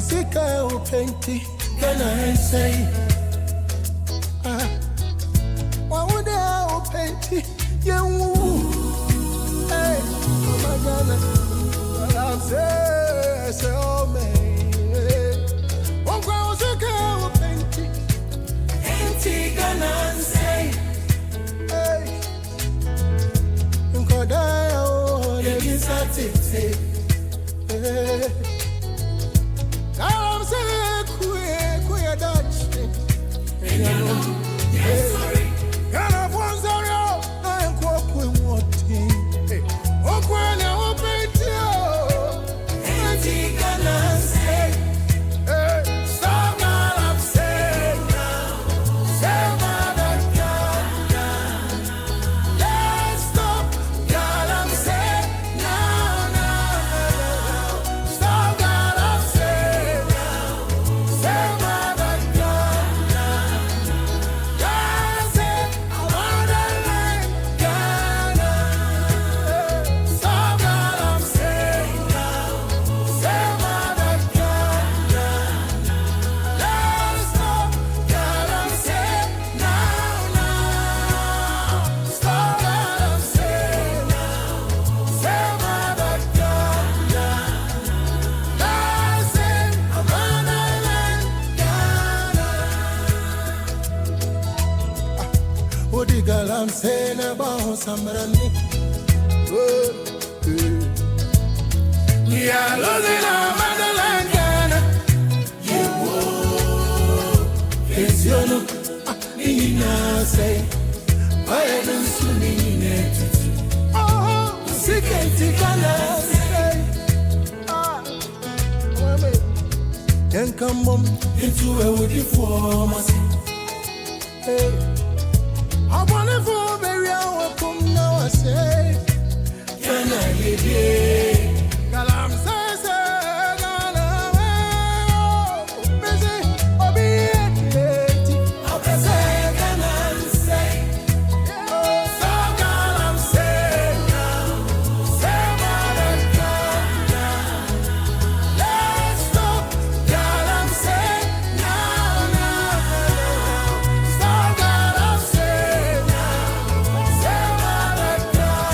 Sika plenty, can I say? Why would I plenty? You, hey, oh my God, I'm saying, so man. One ground Sika plenty, plenty, can I say? Hey, you could die, oh, there is a tip. I'm saying, queer Dutch. Yes, sorry. And I've won sorry. I am quite what thing. Oh, when I open to you, and he can say, stop what I'm saying now. Say what I can. Let's stop what I'm saying now. Stop what I'm saying now. Say what I can. That's it. I wanna let go. Stop what I'm saying now. Say what I can. Let's stop what I'm saying now. Stop what I'm saying now. Say what I can. That's it. I wanna let go. What the girl I'm saying about somebody? Yeah, losing our motherland, Ghana. It's your look. Nina say, I don't see me. Oh, sick and sick and say, then come on into a woody pharmacy. Hey. I want to for very hour come now I say can I live here? Girl I'm say busy I'll be I'll be say can I say so girl I'm saying now say what I can let's stop girl I'm saying now stop girl I'm saying now say what I can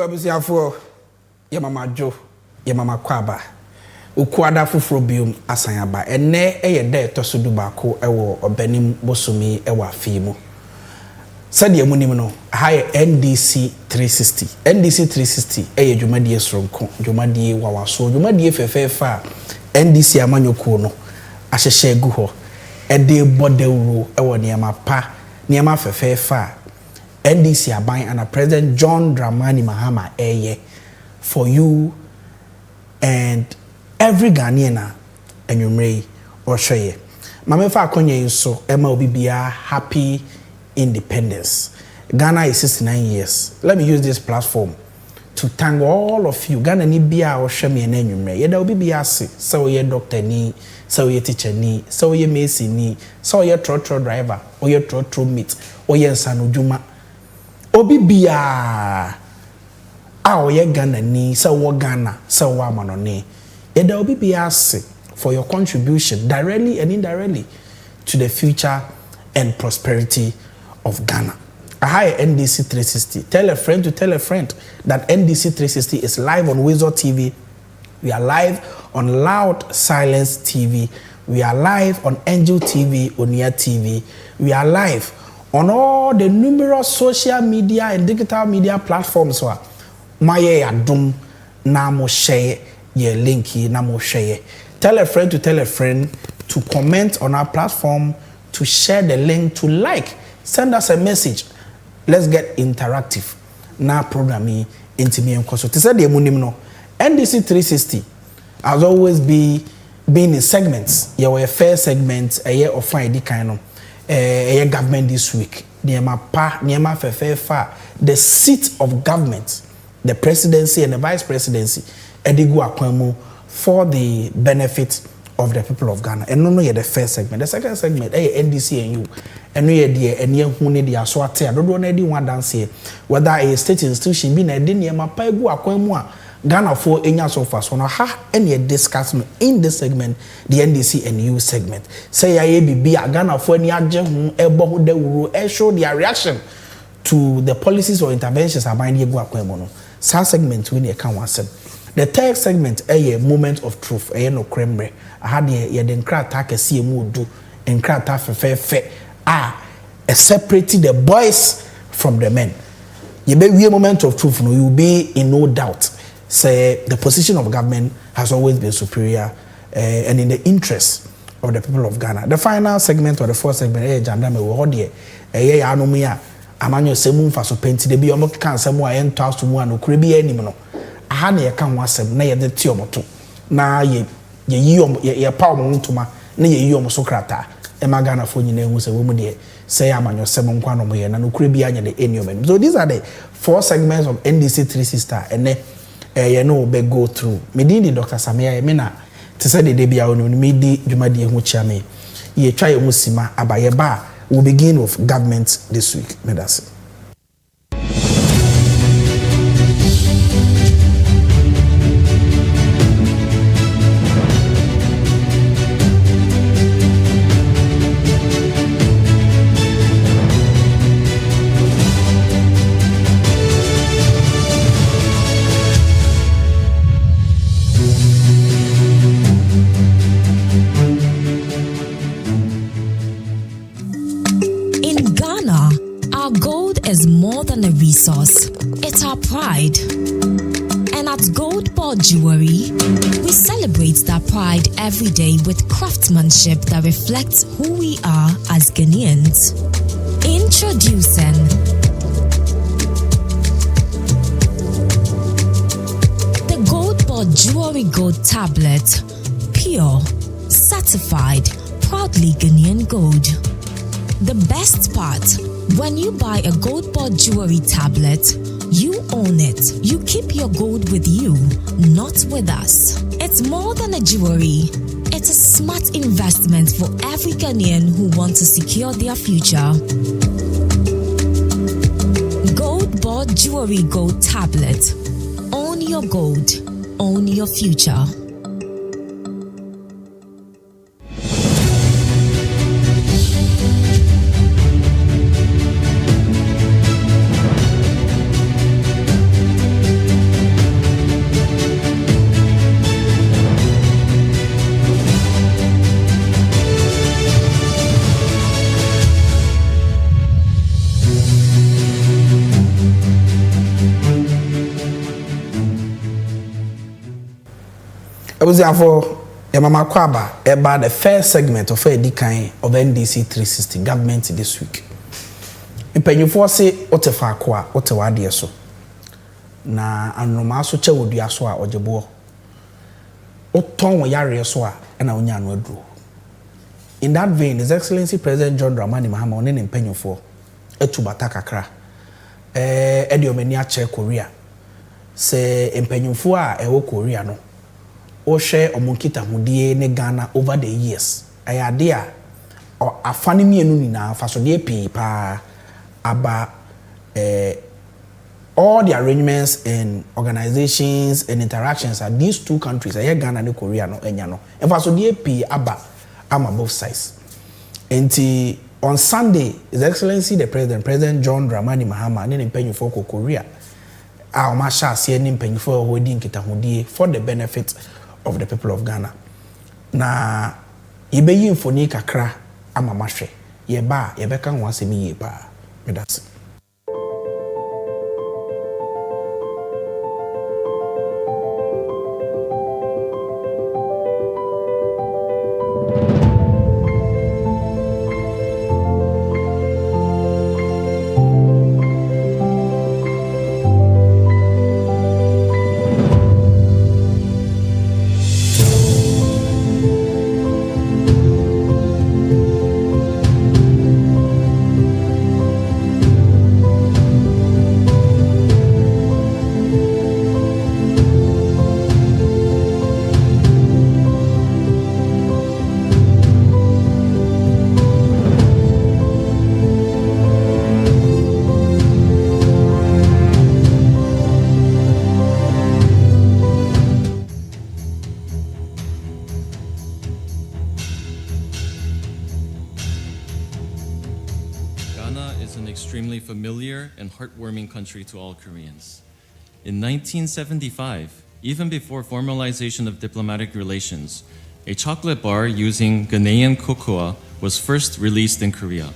abusiafo ye mama Jo ye mama Kwaba ukuada fufuro biom asanyaba enne eye da etoso du baako ewo obanim bosomi ewo afimu sade munim no haye NDC 360 eye dwumadie sronko dwumadie wawaso dwumadie fefefa NDC amanyoko no ahyehye gu ho ede bodawuro ewo niema pa niema fefefa NDC aban and President John Dramani Mahama eye for you and every Ghanaian enyumrei or sheye mama fa akonye so ema obibia happy independence. Ghana is 69 years. Let me use this platform to thank all of you. Ghana ni bia or shemi en enyumrei yeda obibia se so ye doctor ni so ye teacher ni so ye mason ni so ye trotro driver or ye trotro meet or ye nsano dwuma obibia ye Ghana ni so wo Ghana so wo amanone yeda obibia se for your contribution directly and indirectly to the future and prosperity of Ghana. A high NDC 360. Tell a friend to tell a friend that NDC 360 is live on Wizard TV. We are live on Loud Silence TV. We are live on Angel TV, Onia TV. We are live on all the numerous social media and digital media platforms. Maye adum na mo share ye linki na mo share. Tell a friend to tell a friend to comment on our platform, to share the link, to like, send us a message. Let's get interactive. Na programming intimi enkoso. Te say the munim no. NDC 360 has always been in segments. Ye were fair segments, a year of fine kind of a year government this week. Niema fa the seat of government, the presidency and the vice presidency, edigu akwemu for the benefit of the people of Ghana. And no the first segment. The second segment, NDC and you. And we are and ye who need the aswate. I don't know any one dance here. Whether a state institution be a dinner, my pegu aquemua, Ghana for enya so far. So now ha any discussion in this segment, the NDC and you segment. Say I be a Ghana for any adjun ebo de will show their reaction to the policies or interventions about ye go aquemono. Sa segment when you can once. The third segment, a moment of truth, a no crembre. I had ye den crack attack a CMU do and crack attack fair separating the boys from the men. You be a moment of truth, no, you will be in no doubt. Say the position of government has always been superior and in the interest of the people of Ghana. The final segment or the fourth segment, Jandame will hold here. Anomia, Amanyo Semu Faso Penti, the Biomo can somewhere and toss to one who could be any mono. I had a can once a nay the Tiomoto. Now ye power to my nay yom socrata. Emma Ghana for you who's a woman there. Say I'm on your 7 quantum way and Ukribi and the Enumen. So these are the 4 segments of NDC 360 and then be go through. Medini Dr. Samia Emena to say the debut on Midi Jumadi Huchame. Ye try Musima Abayeba will begin with government this week. Medasi. Resource. It's our pride. And at Gold Ball Jewelry, we celebrate that pride every day with craftsmanship that reflects who we are as Ghanaians. Introducing the Gold Ball Jewelry Gold Tablet. Pure, certified, proudly Ghanaian gold. The best part, when you buy a Gold Ball Jewelry tablet, you own it. You keep your gold with you, not with us. It's more than a jewelry. It's a smart investment for every Ghanaian who wants to secure their future. Gold Ball Jewelry Gold Tablet. Own your gold. Own your future. Ebuziafo Mama Kwaba about the first segment of a decline of NDC 360 government this week. Mpenyufo se otefa kwa otewa de so. Na anoma so che wodua so a ogebo. Oton wo yare so a na onya no aduro. In that vein, His Excellency President John Dramani Mahama on ne mpenyufo etubata kakra. Ediomani a che Korea. Se mpenyufo a ewo Korea no. O share omunkita hudie ne Ghana over the years. Ayade a afani mienu nyina fasode pii pa aba all the arrangements and organizations and interactions at these two countries, Ghana and Korea no enya no. And fasode pii aba ama both sides. And on Sunday, His Excellency the President John Dramani Mahama ne mpenyufo ko Korea. A o ma sha se ne mpenyufo ho di nkita hudie for the benefit of the people of Ghana. Na yebeyi mfoni kakra ama mahwe. Yeba yebeka ho asemi ye pa. Medase. is an extremely familiar and heartwarming country to all Koreans. In 1975, even before formalization of diplomatic relations, a chocolate bar using Ghanaian cocoa was first released in Korea.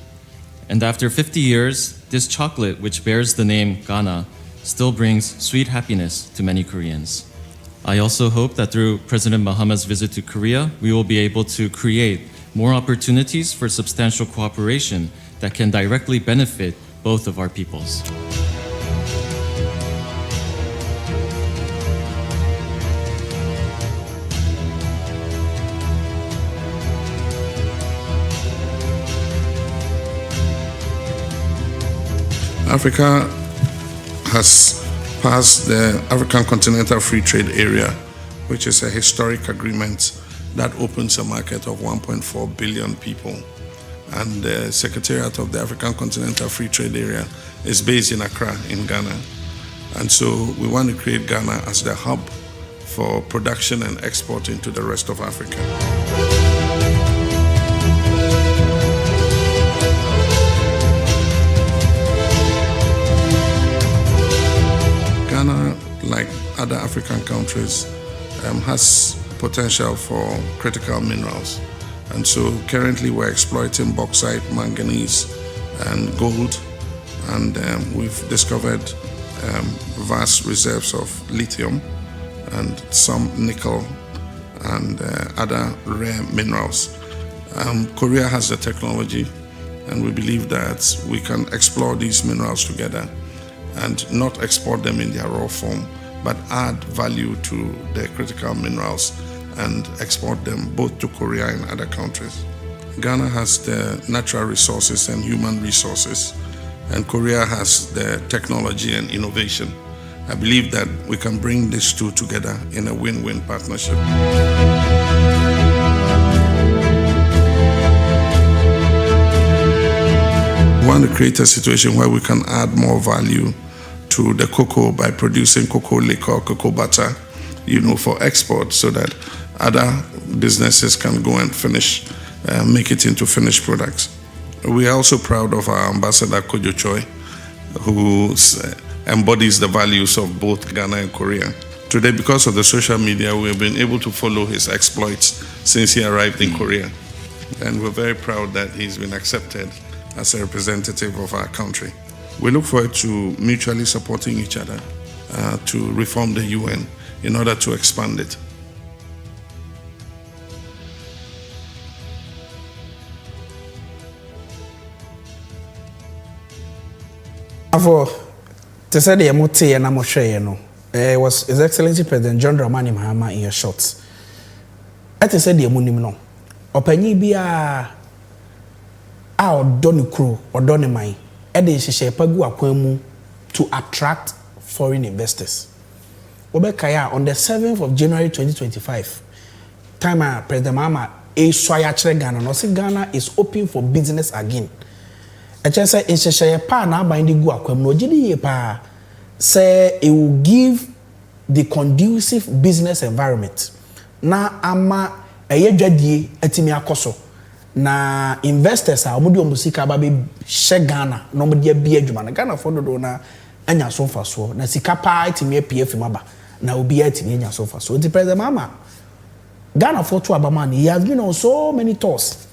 And after 50 years, this chocolate, which bears the name Ghana, still brings sweet happiness to many Koreans. I also hope that through President Mahama's visit to Korea, we will be able to create more opportunities for substantial cooperation that can directly benefit both of our peoples. Africa has passed the African Continental Free Trade Area, which is a historic agreement that opens a market of 1.4 billion people. And the Secretariat of the African Continental Free Trade Area is based in Accra, in Ghana. And so we want to create Ghana as the hub for production and export into the rest of Africa. Ghana, like other African countries, has potential for critical minerals. And so currently we're exploiting bauxite, manganese, and gold. And we've discovered vast reserves of lithium and some nickel and other rare minerals. Korea has the technology, and we believe that we can explore these minerals together and not export them in their raw form, but add value to the critical minerals and export them both to Korea and other countries. Ghana has the natural resources and human resources, and Korea has the technology and innovation. I believe that we can bring these two together in a win-win partnership. We want to create a situation where we can add more value to the cocoa by producing cocoa liquor, cocoa butter, for export, so that other businesses can go and make it into finished products. We are also proud of our ambassador, Kojo Choi, who embodies the values of both Ghana and Korea. Today, because of the social media, we've been able to follow his exploits since he arrived in Korea. And we're very proud that he's been accepted as a representative of our country. We look forward to mutually supporting each other to reform the UN in order to expand it. Afo to say the emote and I'm share no. Was His Excellency President John Dramani Mahama in your shots. I say the emu no. Opanyi bia a odoni kro odoni mai. E de hyehyɛ pagu akwan mu to attract foreign investors. Obekaya on the 7th of January 2025. Time President Mahama swaya kyerɛ Ghana no say Ghana is open for business again. E kyerɛ sɛ hyehyɛ pa na aban de gu akwam no ogidi ye pa say it will give the conducive business environment na ama eye dwadie atimi akoso na investors a omudi omusika ba be hye Ghana no omudi abia adwuma na Ghana for dodo na anya so faso na sika pa atimi apf maba na obi atimi anya so faso the President Mahama Ghana for to abama he has been on so many tours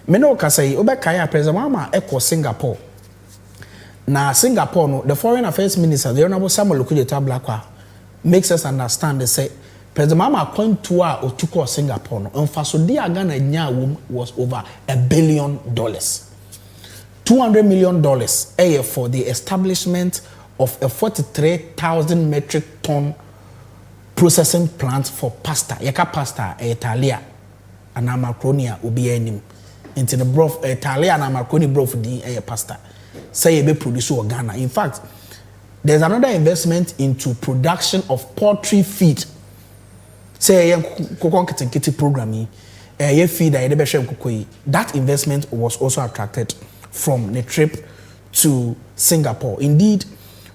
me no ka say obekaya President Mahama eko Singapore na Singapore no the foreign affairs minister the honorable Samuel Okudzeto Ablakwa makes us understand they say President Mahama went to Otuko Singapore no and so the Ghana nya was over $1 billion. $200 million for the establishment of a 43,000 metric ton processing plant for pasta. Yaka pasta Italia and macaroni obi enim. Into the broth Italia and macaroni broth di pasta. Say be produce or Ghana. In fact, there's another investment into production of poultry feed. Say kokon programming feed that investment was also attracted from the trip to Singapore. Indeed,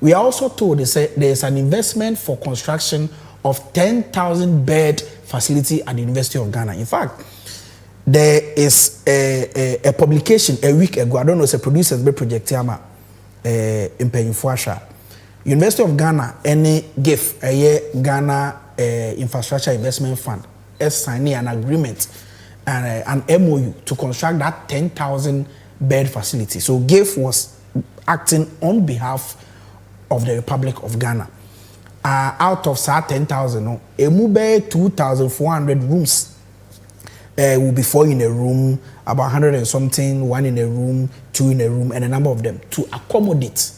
we are also told there's an investment for construction of 10,000 bed facility at the University of Ghana. In fact, there is a publication a week ago. I don't know, it's a producer's project in Penyufuasha. University of Ghana, any gift a year Ghana Infrastructure Investment Fund has signed an agreement and an MOU to construct that 10,000 bed facility. So GIF was acting on behalf of the Republic of Ghana. Out of 10,000, no, a mube 2,400 rooms will be 4 in a room, about 100 and something, 1 in a room, 2 in a room, and a number of them to accommodate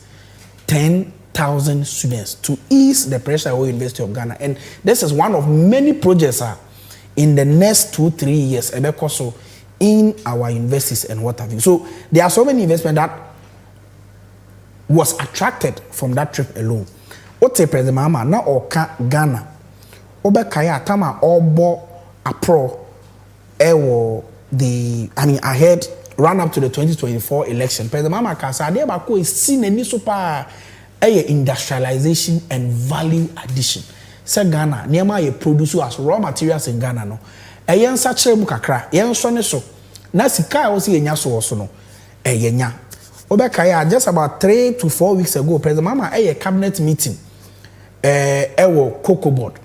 10,000 students to ease the pressure on the University of Ghana. And this is one of many projects in the next 2-3 years in our universities and what have you. So there are so many investments that was attracted from that trip alone. Ote President Mahama na oka Ghana obekaya tama obo apro ahead run up to the 2024 election. President Mahama ka say ade ba ko esi nani so pa industrialization and value addition. Say Ghana niema ye produce as raw materials in Ghana no yen sa kire mu kakra yen so ne so na sika o se yenya so no yenya obekaya just about 3 to 4 weeks ago President Mahama a cabinet meeting ewo cocoa board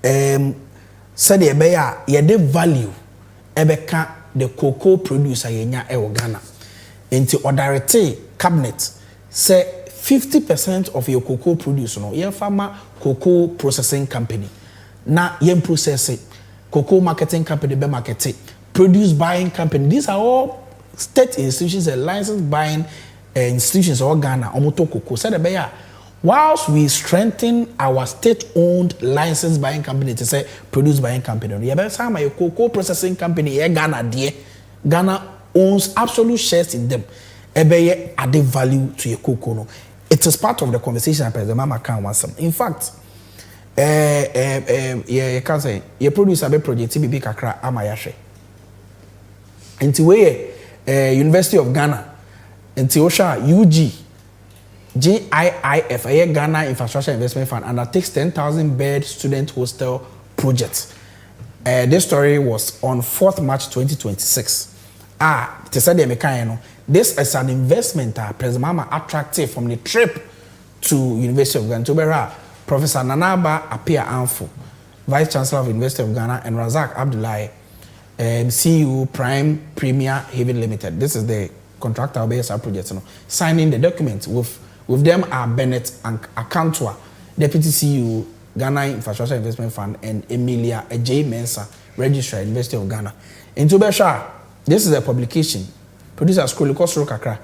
said the beya ye de value ebeka the cocoa producer yenya ewo Ghana into authority cabinet say 50% of your cocoa produce no yen farmer cocoa processing company na yen process it cocoa marketing company be market it produce buying company. These are all state institutions and license buying institutions of Ghana omoto cocoa said the beya whilst we strengthen our state-owned license buying company to say produce buying company, you better say my cocoa processing company here Ghana there. Ghana owns absolute shares in them. Ebeye add value to your cocoa. No. It is part of the conversation President Mahama can want some. In fact, you can say you produce a project TBB kakra amayashe. Into where University of Ghana, into Osha UG. GIIF, a Ghana Infrastructure Investment Fund, undertakes 10,000 bed student hostel project. This story was on 4th March 2026. This is an investment President Mahama attracted from the trip to University of Ghana. To Professor Nanaba Apia Anfu, Vice Chancellor of University of Ghana, and Razak Abdullahi, CEO Prime Premier Heavy Limited. This is the contractor of BSR project. Signing the document with them are Bennett and Akantua, Deputy CEO, Ghana Infrastructure Investment Fund, and Emilia J. Mensah, Registrar, University of Ghana. In Tubesha, this is a publication. Producer Scroll Kakra.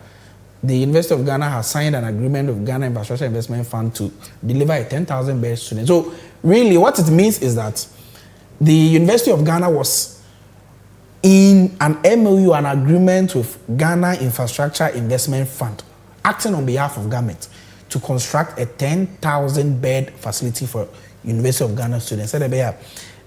the University of Ghana has signed an agreement with Ghana Infrastructure Investment Fund to deliver a 10,000 bed student. So really what it means is that the University of Ghana was in an MOU, an agreement with Ghana Infrastructure Investment Fund, acting on behalf of government to construct a 10,000 bed facility for University of Ghana students.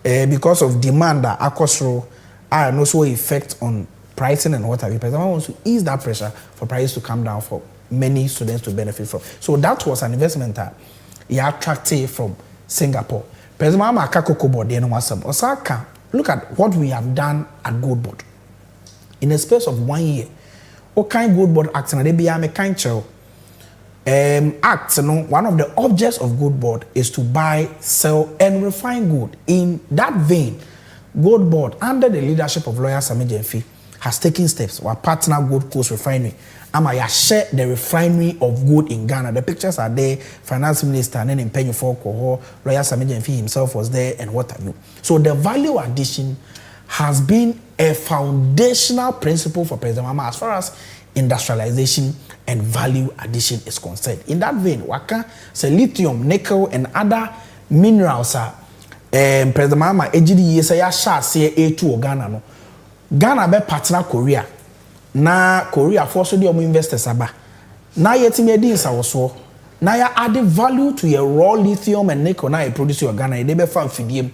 Because of demand that ACOSRO and also effect on pricing and what have you, President wants to ease that pressure for prices to come down for many students to benefit from. So that was an investment that he attracted from Singapore. President Mama Kakoko board Osaka, look at what we have done at Gold Board. In a space of 1 year, what kind Gold Board acts and they be a kind child. Act, one of the objects of Gold Board is to buy, sell, and refine gold. In that vein, Gold Board, under the leadership of lawyer Sami Jemfi, has taken steps. Our partner Gold Coast Refinery, I share the refinery of gold in Ghana. The pictures are there. Finance Minister and then in Penny Foko, lawyer Sami Jemfi himself was there, and what have you. So the value addition has been a foundational principle for President Mama as far as industrialization and value addition is concerned. In that vein, waka say lithium, nickel, and other minerals are President Mama ejidi say ya sha say A2 Ghana no. Ghana be partner Korea. Na Korea for so the investors aba. Na yetimi edi nsawoso. Na ya add value to your raw lithium and nickel na you produce your Ghana. They be fan fidiem.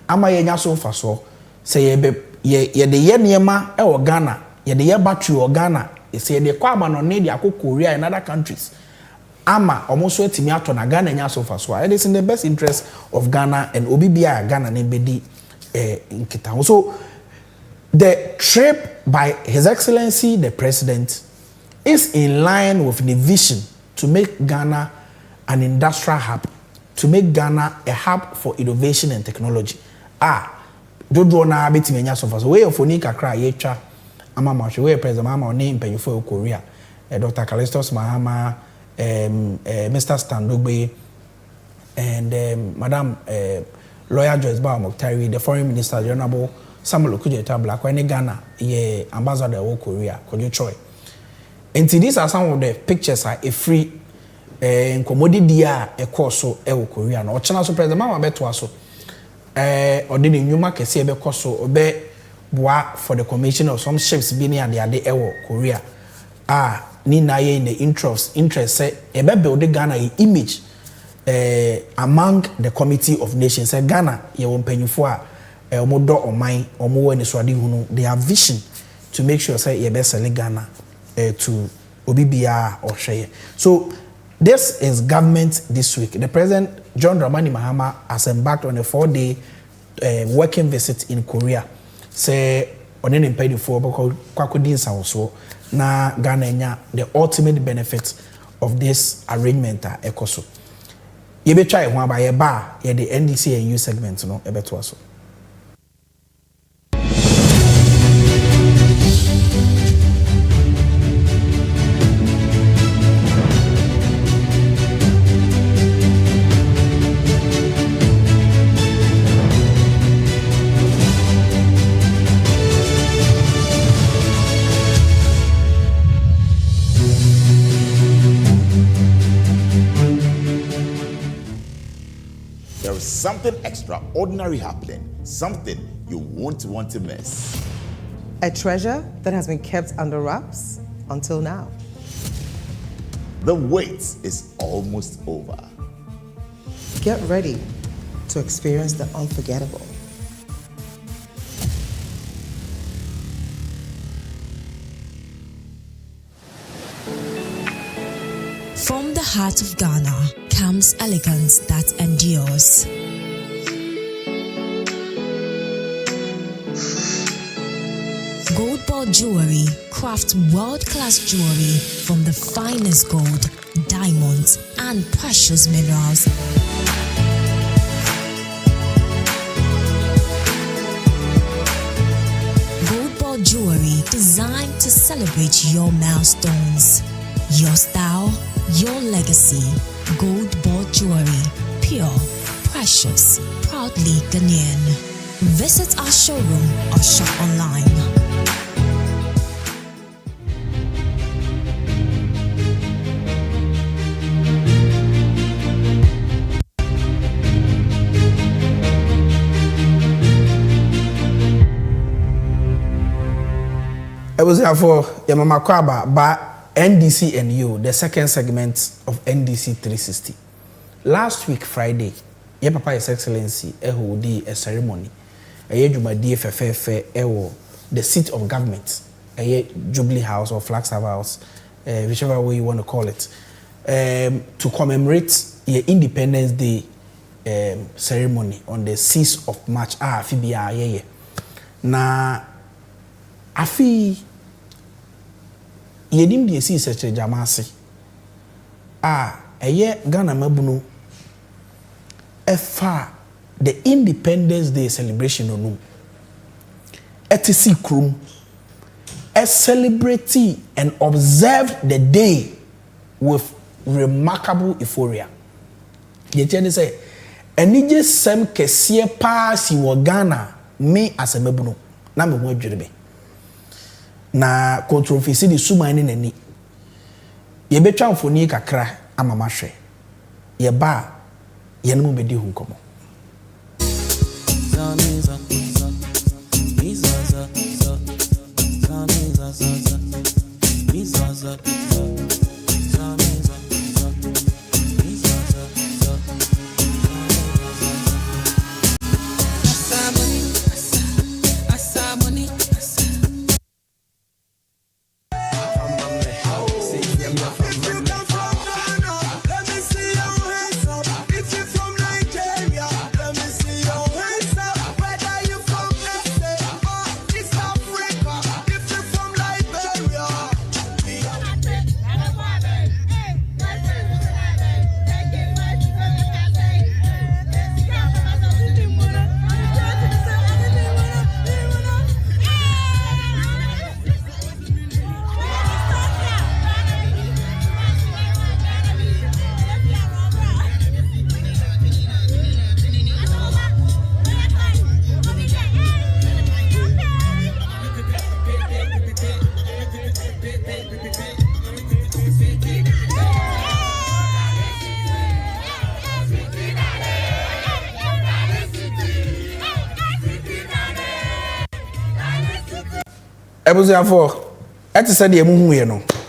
Ama ye nya so fa so. Say ye de ye niema e wo Ghana. Ye de ye battery o Ghana. Say the kwama no need akọ Korea and other countries. Ama almost etimi ato na Ghana nya so far so. It is in the best interest of Ghana and Obibia Ghana ne bedi nkita. So the trip by His Excellency the President is in line with the vision to make Ghana an industrial hub, to make Ghana a hub for innovation and technology. Jojo na betimi nya so far so. We ofoni kakra yetwa Mama, she President Mama name pay for Korea. Dr. Callistus Mahama, Mr. Standogbe, and Madam Lawyer Joyce Moktari, the Foreign Minister, the Honorable Samuel Okudzeto Black, when Ghana, ye Ambassador of Korea, Kojo Choi. And these are some of the pictures are a free commodity dia a course so Korea. No, China so President Mama beto aso. Or did the new market say be course so obe for the commission of some ships being and the other Korea. Ni na ye in the interest say ebe build Ghana image among the Committee of Nations. Say Ghana ye won penyufo a omodo oman omo ni swade hunu. They have vision to make sure say ye be sell Ghana to Obibia or Sheye. So this is government this week. The President John Dramani Mahama has embarked on a 4-day working visit in Korea. Say on any paid for Kwakudin Saoso na Ghana the ultimate benefit of this arrangement ekoso. You be try one by a bar the NDC and U segment no ebeto aso. Something extraordinary happening, something you won't want to miss. A treasure that has been kept under wraps until now. The wait is almost over. Get ready to experience the unforgettable. From the heart of Ghana comes elegance that endures. Gold Board Jewelry crafts world-class jewelry from the finest gold, diamonds, and precious minerals. Gold Board Jewelry designed to celebrate your milestones, your style, your legacy. Gold Board Jewelry, pure, precious, proudly Ghanaian. Visit our showroom or shop online. I was here for Yamama Kwaba, but NDC and you, the second segment of NDC 360. Last week, Friday, your Papa His Excellency, hold a ceremony. Juma DFFF, the seat of government, Jubilee House or Flagstaff House, whichever way you want to call it, to commemorate your Independence Day ceremony on the 6th of March. Fibia, na afi yedim de si seche jamase Ghana mabunu efa the Independence Day celebration onu etisi krum celebrate and observe the day with remarkable euphoria. Ye tell say enije sem kese pa si wo Ghana me asemabunu na me ho adwere na controversy di suma ni nani ye betwa mfoni kakra amama hwe ye ba ye no bedi hu nkomo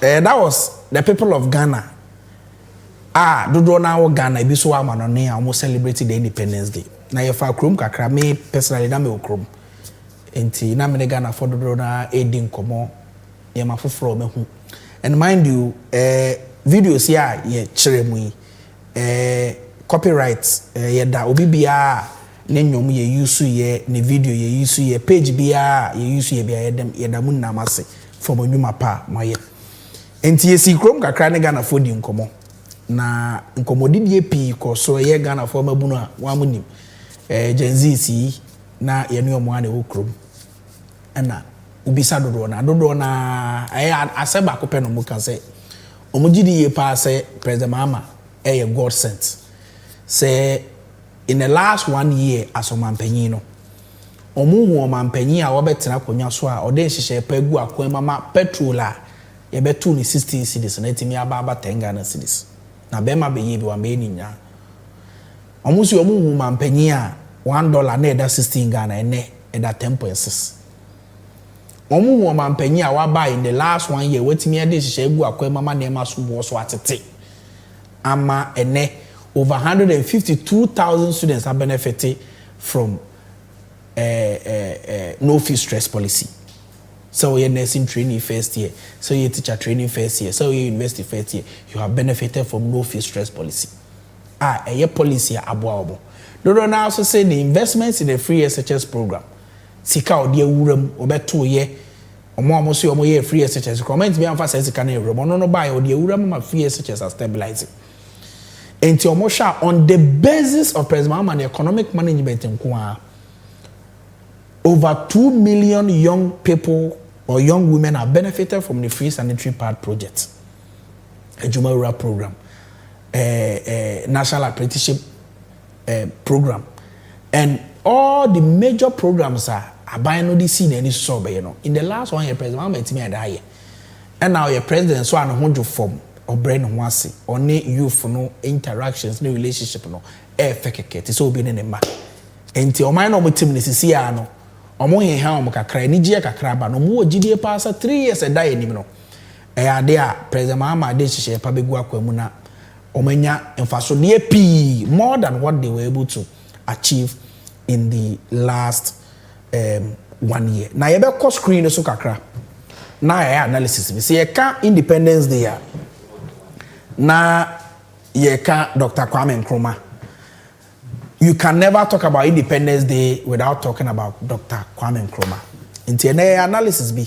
That was the people of Ghana. Dodo na Ghana ebi so amanone almost celebrating the Independence Day. Na ye fa krom kakra me personally na me okrom. Enti na me Ghana for dodo na edi nkomo ye mafoforo me hu. And mind you, videos here ye kire mu yi. Copyright ye da obi bia ne nyom ye use ye ne video ye use ye page bia ye use ye bia ye da mu na mase from onwuma pa maye. Enti ye si krom kakra ne Ghana for di nkomo. Na nkomodidie pi ko so ye Ghana for mabunu a wamunim Gen Z si na ye ne omo ane okrom ana ubisa dodo na aseba ko pe no mu kan say omugidi ye pa say President Mahama God sent say in the last 1 year as omampanyin no omu omampanyin a wobetena konya so a ode hihye pa gu akwan mama petrol a ye betu ni 16 cedis na timi aba 10 Ghana cedis na bema be ye bi wa me ninya omusi omu mampanyin a $1 na eda 16 Ghana ene eda 10.6 omu mampanyin a wa buy in the last 1 year wetimi ade hihye gu akwan mama na ema so bo so atete ama ene over 152,000 students are benefiting from no fee stress policy. So you're nursing training first year, so you're teacher training first year, so you're university first year, you have benefited from no fee stress policy. A year policy aboabo. Dodo na also say the investments in the free SHS program. Sika odi ewuram obeto ye omo so omo ye free SHS. Comment be emphasize sika na ewuram. No buy odi ewuram ma free SHS are stabilizing. Enti omosha on the basis of President Mahama and economic management in Kwa, over 2 million young people or young women have benefited from the free sanitary pad project, a Jumara program, national apprenticeship program, and all the major programs are buying no this in any survey. In the last 1 year, President Mahama me die, and now your president so an 100 form. Or brain wasi or ne youth no interactions no relationship no fekeke ti so obi ne ma enti o man no mutim ne sisi ano omo he ha omo kakra ni gie kakra ba no mo gidie pa sa 3 years eda enim no ade a president Mahama de hihye pa begu akwamu na omanya emfaso de pi more than what they were able to achieve in the last 1 year. Na ye be ko screen so kakra na ye analysis bi se ye ka Independence Day a na ye ka Dr. Kwame Nkrumah. You can never talk about Independence Day without talking about Dr. Kwame Nkrumah. Inti na analysis bi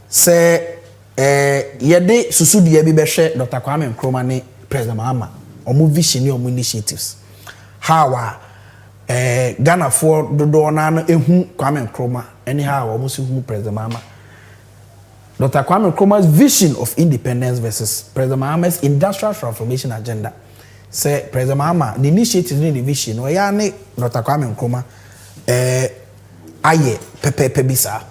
say yede susu de bi be hwe Dr. Kwame Nkrumah ne President Mahama omu vision ne omu initiatives. How Ghana for dodo na no ehu Kwame Nkrumah anyhow omu si hu President Mahama. Dr. Kwame Nkrumah's vision of independence versus President Mahama's industrial transformation agenda. Say President Mahama the initiative in the vision no ya ne Dr. Kwame Nkrumah aye pepe bisa.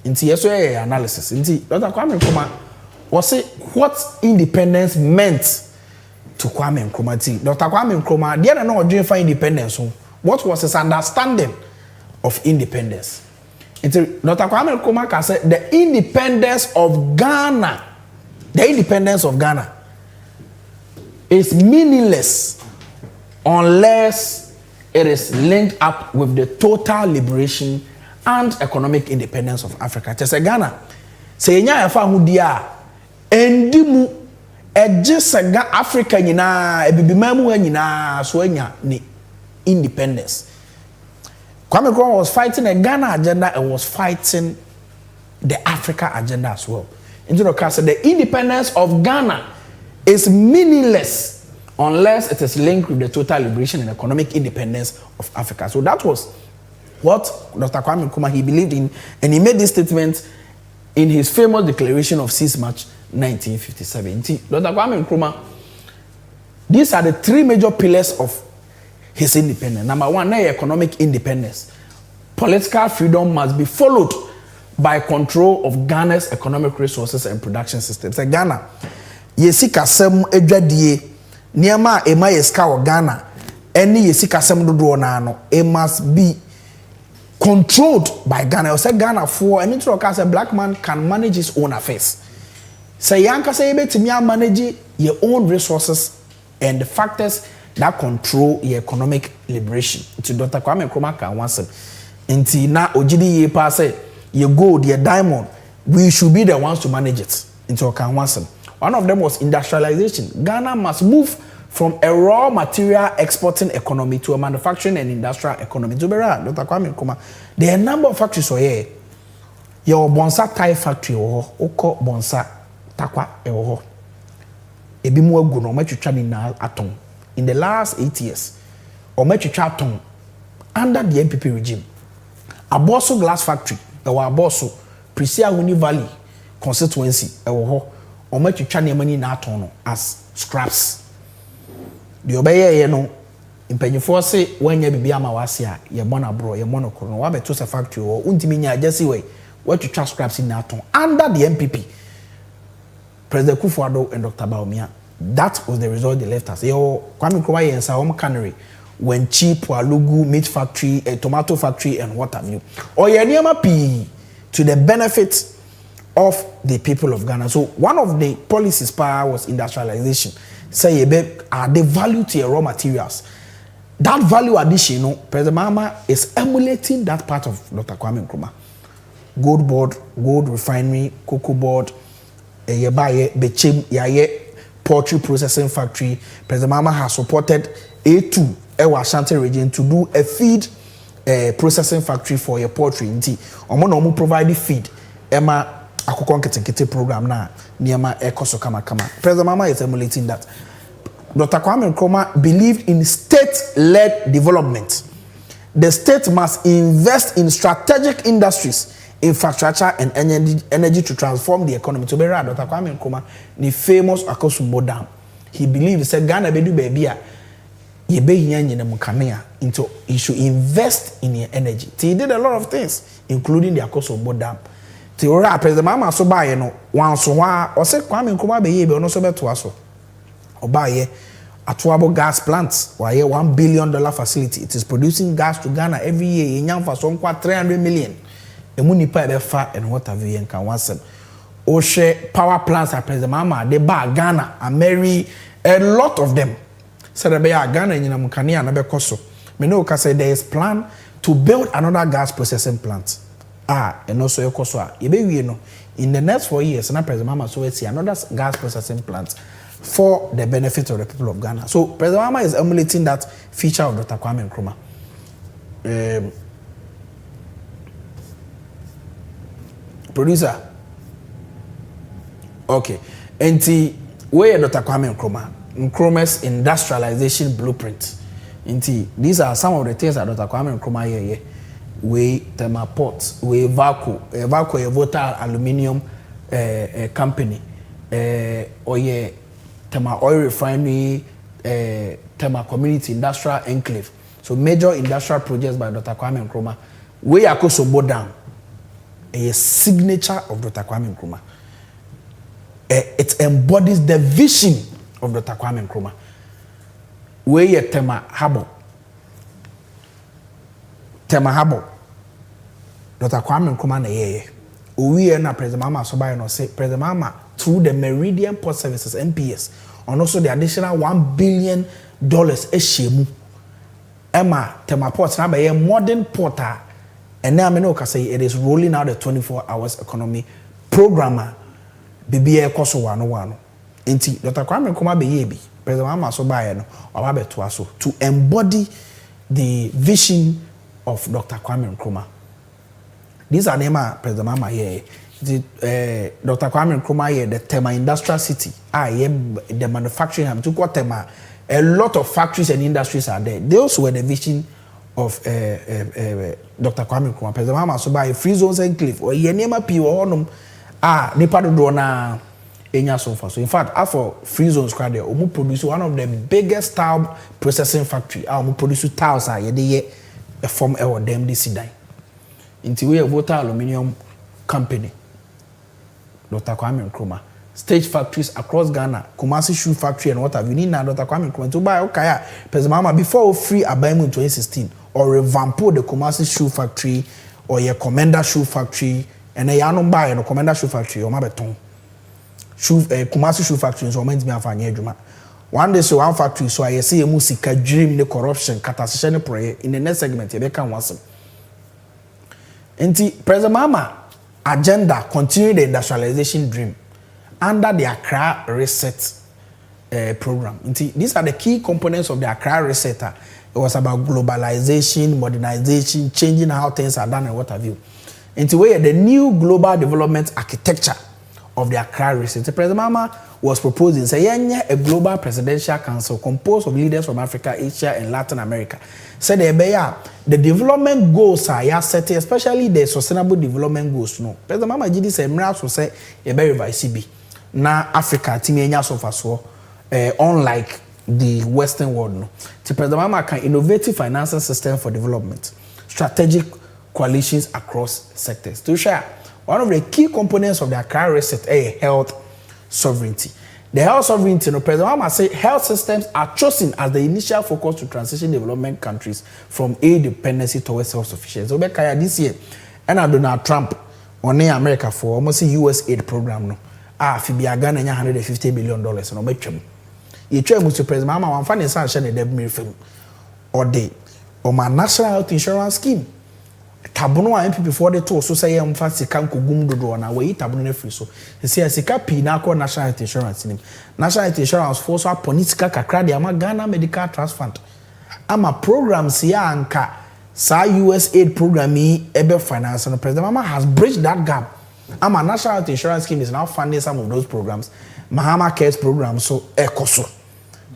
Inti yeso analysis. Inti Dr. Kwame Nkrumah was say what independence meant to Kwame Nkrumah. Dr. Kwame Nkrumah there no dream for independence. What was his understanding of independence? Dr. Kwame Nkrumah can say the independence of Ghana is meaningless unless it is linked up with the total liberation and economic independence of Africa. Just say Ghana, say nya efa hu dia endimu ejisega Africa nyina ebibimamu nyina so anya ni independence. Kwame Nkrumah was fighting a Ghana agenda and was fighting the Africa agenda as well. Into the case, the independence of Ghana is meaningless unless it is linked with the total liberation and economic independence of Africa. So that was what Dr. Kwame Nkrumah he believed in, and he made this statement in his famous declaration of 6 March 1957. Dr. Kwame Nkrumah, these are the 3 major pillars of his independence. Number 1, economic independence. Political freedom must be followed by control of Ghana's economic resources and production systems. So Ghana, yesika sem edwadie, niema ema yeska o Ghana, any yesika sem dodo na no, it must be controlled by Ghana. Say Ghana for any to say black man can manage his own affairs. Say yanka say betimi manage your own resources and the factors that control your economic liberation. To Dr. Kwame Nkrumah can once inti na ojidi ye pa say your gold, your diamond, we should be the ones to manage it. Into can once. One of them was industrialization. Ghana must move from a raw material exporting economy to a manufacturing and industrial economy. To be right, Dr. Kwame Nkrumah, there are a number of factories here. Your Bonsa Thai factory oko Bonsa Takwa ewo. Ebi mu agu no matwitwa ni na aton. In the last 8 years, or matwitwa aton under the MPP regime. Aboso glass factory, ewo Aboso, Prisia Wuni Valley constituency ewo or matwitwa ni mani na aton no as scraps. The obeye ye no impanyefo se wanya bibia ama wase a ye bona bro ye monokoro no wabeto se factory wo untimi nya agesi we watwitwa scraps in aton under the MPP. President Kufuor and Dr. Baumia. That was the result they left us. Yo, Kwame Nkrumah yensa home cannery when cheap Walugu meat factory, a tomato factory, and what have you. Or yeniyama pi to the benefit of the people of Ghana. So one of the policies was industrialization. Say the value to your raw materials. That value addition, President Mahama is emulating that part of Dr. Kwame Nkrumah. Gold board, gold refinery, cocoa board, poultry processing factory. President Mahama has supported A2 Ewa Ashanti region to do a feed processing factory for your poultry. Omo provide feed. Emma akoko nketenkete program na niema ekoso kama. President Mahama is emulating that. Dr. Kwame Nkrumah believed in state-led development. The state must invest in strategic industries, infrastructure, and energy to transform the economy. To be right, Dr. Kwame Nkrumah, the famous Akosombo Dam, he believed, he said, Ghana bedu baby, ye be into he should invest in your energy. He did a lot of things, including the Akosombo Dam. President Mahama so buy no one so wa or say Kwame Nkrumah be ye be no so beto aso. Obaye Atuabo gas plants, why $1 billion facility. It is producing gas to Ghana every year. In for some 300 million. emu nipa ebe fa and what have you can wasem o share power plants at President Mahama they ba Ghana and a lot of them said be Ghana nyina mukania na be koso me no ka say there is plan to build another gas processing plant and also your koso ye be wie no in the next 4 years na President Mahama so we see another gas processing plant for the benefit of the people of Ghana. So President Mahama is emulating that feature of Dr. Kwame Nkrumah. Producer. Okay. And where Dr. Kwame Nkrumah's industrialization blueprint. These are some of the things that Dr. Kwame Nkrumah here. We thermal ports, we Vaco a volatile aluminium company, or thermal oil refinery, thermal community industrial enclave. So major industrial projects by Dr. Kwame Nkrumah. We are also down a signature of Dr. Kwame Nkrumah. It embodies the vision of Dr. Kwame Nkrumah. We are Tema Habo. Dr. Kwame Nkrumah na yeye. We are na President Mahama so by no say President Mahama through the Meridian Port Services MPS and also the additional $1 billion eshemu. Emma Tema Port na be modern porter and now me no ka say it is rolling out the 24 hours economy programmer BBA koso wano. Enti Dr. Kwame Nkrumah be ye bi President Mahama so by no oba beto aso to embody the vision of Dr. Kwame Nkrumah. These are the President Mahama here. Dr. Kwame Nkrumah here, the Tema Industrial City. The manufacturing hub. A lot of factories and industries are there. Those were the vision of Dr. Kwame Nkrumah. President Mahama so by free zones enclave. Or yenema pi or honum. Nipa do na enya so far. So in fact, after free zones crowd there, we produce one of the biggest tile processing factory. We produce tiles a form or them this die. Into we volatile aluminium company. Dr. Kwame Nkrumah. Stage factories across Ghana, Kumasi shoe factory and what have you need now Dr. Kwame Nkrumah to buy okay. President Mahama before free Abaimu in 2016 or revamp the Kumasi shoe factory or your Commander shoe factory and a yano buy no Commander shoe factory or mabeton. Shoe Kumasi shoe factory so meant me afanye juma. One day so one factory so I see a musika dream the corruption katasishene project in the next segment you can once. Enti President Mahama agenda continue the industrialization dream under the Accra Reset program. Enti these are the key components of the Accra Reset. It was about globalization, modernization, changing how things are done and what have you. Enti where the new global development architecture of the Accra Reset. President Mahama was proposing say a global presidential council composed of leaders from Africa, Asia, and Latin America. Said the development goals are set, especially the sustainable development goals. No, President Mahama Gidi said so say a very CB. Na Africa timenya so far so unlike the Western world. No, President Mahama can innovative financial system for development, strategic coalitions across sectors. To share one of the key components of the Accra Reset is health sovereignty. The health sovereignty, President Mahama say health systems are chosen as the initial focus to transition development countries from aid dependency towards self-sufficiency. So this year, and Donald Trump on America for almost a US aid program. No, Fibia Ghana $150 million. No, between you try to President Mahama one funny sanction a debut film or day or my national health insurance scheme. Tabuno MP before the tour so say amfa sika nkogum dodo na we tabuno na free so say sika pi na ko national health insurance nim national health insurance for so politika kakra de ama Ghana Medical Trust Fund ama programs ya anka sa US aid program ebe finance no President Mahama has bridged that gap ama national health insurance scheme is now funding some of those programs Mahama Cares program so ekoso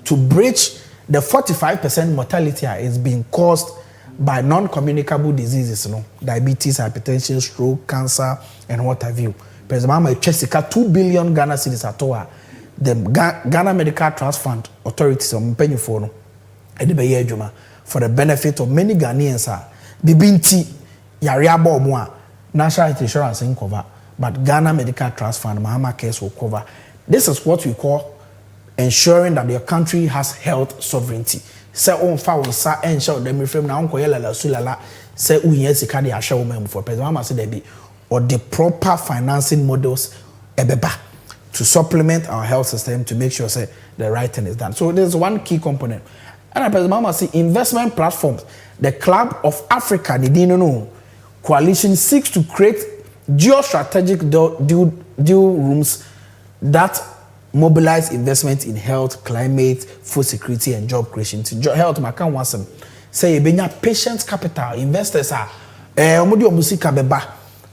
to bridge the 45% mortality is being caused by non-communicable diseases, diabetes, hypertension, stroke, cancer, and what have you. President Mahama Chesika 2 billion Ghana cedis at all. The Ghana Medical Trust Fund authorities on penny for for the benefit of many Ghanaians. Bibinti Yariabo Mwa National Health Insurance in cover, but Ghana Medical Trust Fund Mahama Cares will cover. This is what we call ensuring that your country has health sovereignty. Say on fa sa ensure dem reframe na onko yela sulala say uhia sika de ahwe wo mam for president Mahama say there be or the proper financing models ebeba to supplement our health system to make sure say the right thing is done. So there's one key component. And President Mahama say investment platforms, the Club of Africa, the DNO coalition seeks to create geostrategic deal rooms that mobilize investment in health, climate, food security, and job creation. Health, Makan wants them say, "Benya patient capital investors are omudi omusika beba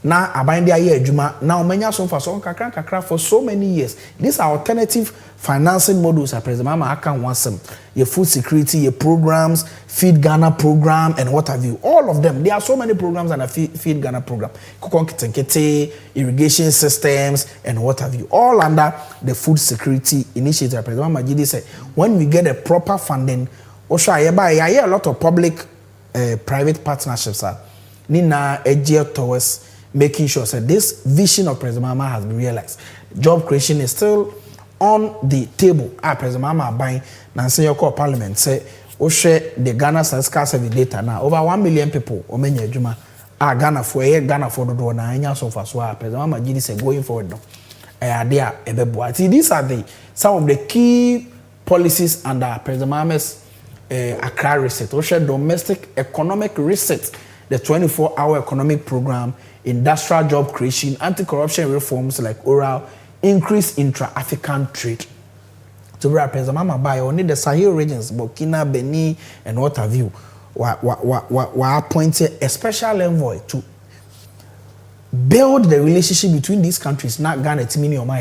na abandi aye adwuma na omanya so for so kakra for so many years." These are alternative financing models. President Mahama Akan wants them. Your food security, your programs, Feed Ghana program, and what have you. All of them. There are so many programs and a Feed Ghana program. Kukonketenkete, irrigation systems, and what have you. All under the food security initiative. President Mahama Gidi said, when we get a proper funding, I hear a lot of public private partnerships are Nina edge towards making sure that this vision of President Mahama has been realized. Job creation is still on the table. President Mahama buying Nancy Yoko Parliament say share the Ghana Statistical Survey data now over 1 million people omenya adwuma Ghana for do na anya so far so President Mahama Gidi say going forward no there ebeboa. These are some of the key policies under President Mahama's Accra reset. Share domestic economic reset, the 24-hour economic program, industrial job creation, anti-corruption reforms like oral, increase intra-African trade. To President Mahama by only the Sahel regions, Burkina, Benin, and what have you, were appointed a special envoy to build the relationship between these countries, not Ghana, Timini, or my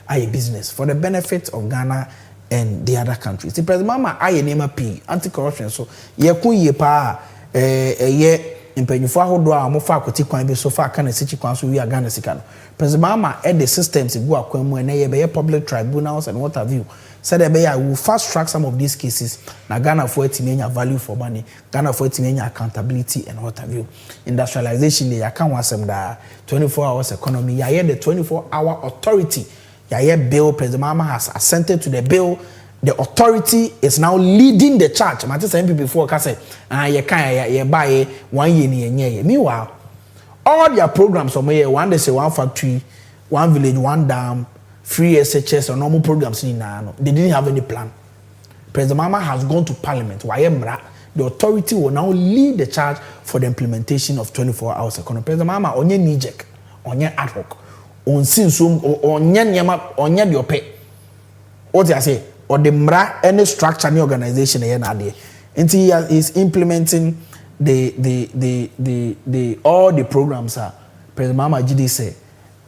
a business for the benefit of Ghana and the other countries. The President Mahama aye nema P anti-corruption so ye ku ye pa ye impanyufo ahodo a mo fa akoti kwan bi so fa aka na sichi kwan so wi Ghana sika no. President Mahama the systems go akwan mu na ye be public tribunals and what have you. Said they will fast track some of these cases. Na Ghana for etimi value for money, Ghana for etimi accountability and what have you. Industrialization they account wasem da 24 hours economy. Ya the 24-hour authority. Yaya bill, President Mahama has assented to the bill. The authority is now leading the charge. I just said before, I said, you buy 1 year. Meanwhile, all their programs from here, one they say 1 factory, 1 village, 1 dam, free SHS, or normal programs. They didn't have any plan. President Mahama has gone to Parliament. The authority will now lead the charge for the implementation of 24 hours economy. President Mahama, onye knee-jerk, onye ad hoc. On sinsum onye nyama onye de ope what I say or the mra any structure any organization here na there until he is implementing the all the programs are President Mahama Gidi say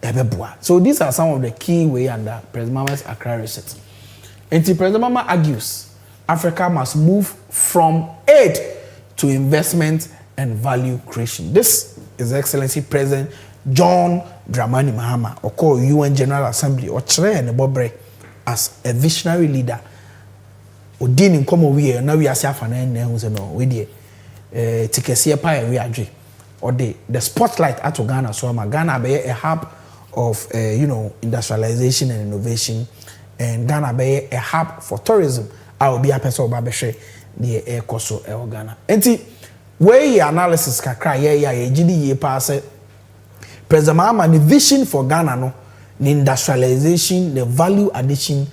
ebeboa. So these are some of the key way under President Mahama's Accra reset. Until President Mahama argues Africa must move from aid to investment and value creation. This is Excellency President John Dramani Mahama, or call UN General Assembly, or Chere and Bobre as a visionary leader. Odin in Como we now we are Safan and no with the Tikesia Pie we are or the spotlight at Ghana. So Ghana be a hub of industrialization and innovation, and Ghana be a hub for tourism. I will be a person of Babeshe near Air Coso Ghana. And where analysis kakra GD pass. President Mahama, the vision for Ghana, no, the industrialization, the value addition,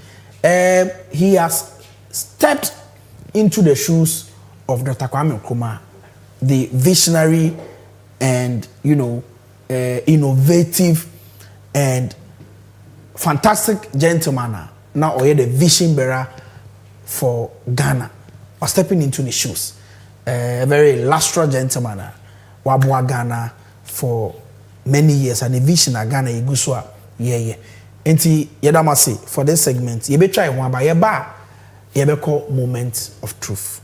he has stepped into the shoes of Dr. Kwame Nkrumah, the visionary and innovative and fantastic gentleman. Now, the vision bearer for Ghana, or stepping into the shoes, a very illustrious gentleman, Wabwa Ghana for many years and the vision of Ghana iguswa enti yedamase for this segment ye be try one ba ye ba ye be call moment of truth.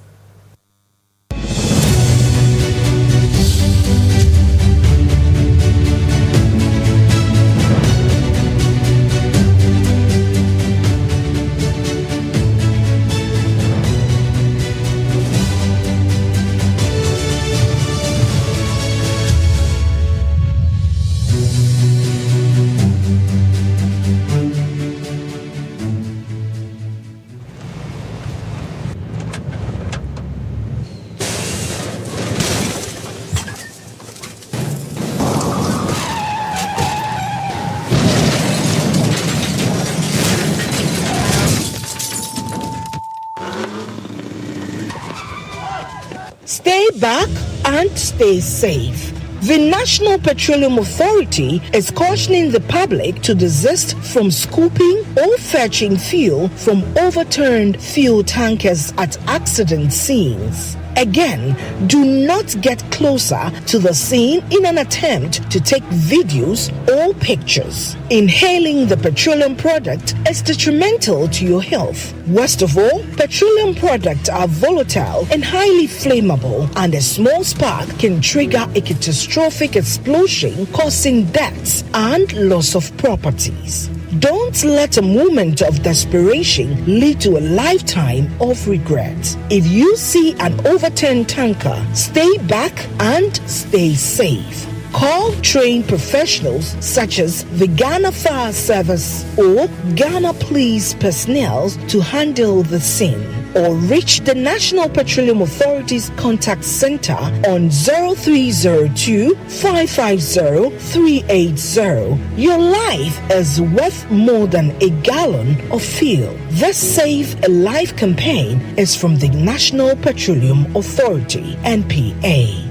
back and stay safe. The National Petroleum Authority is cautioning the public to desist from scooping or fetching fuel from overturned fuel tankers at accident scenes. Again, do not get closer to the scene in an attempt to take videos or pictures. Inhaling the petroleum product is detrimental to your health. Worst of all, petroleum products are volatile and highly flammable, and a small spark can trigger a catastrophic explosion, causing deaths and loss of properties. Don't let a moment of desperation lead to a lifetime of regret. If you see an overturned tanker, stay back and stay safe. Call trained professionals such as the Ghana Fire Service or Ghana Police personnel to handle the scene, or reach the National Petroleum Authority's contact center on 0302 550 380. Your life is worth more than a gallon of fuel. This Save a Life campaign is from the National Petroleum Authority, NPA.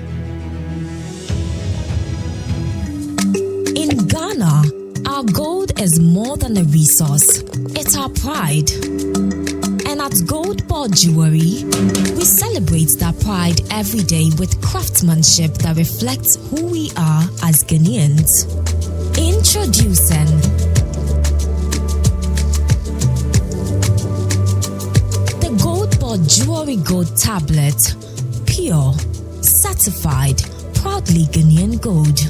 In Ghana, our gold is more than a resource. It's our pride. And at Gold Board Jewelry, we celebrate that pride every day with craftsmanship that reflects who we are as Ghanaians. Introducing the Gold Board Jewelry Gold Tablet. Pure, certified, proudly Ghanaian gold.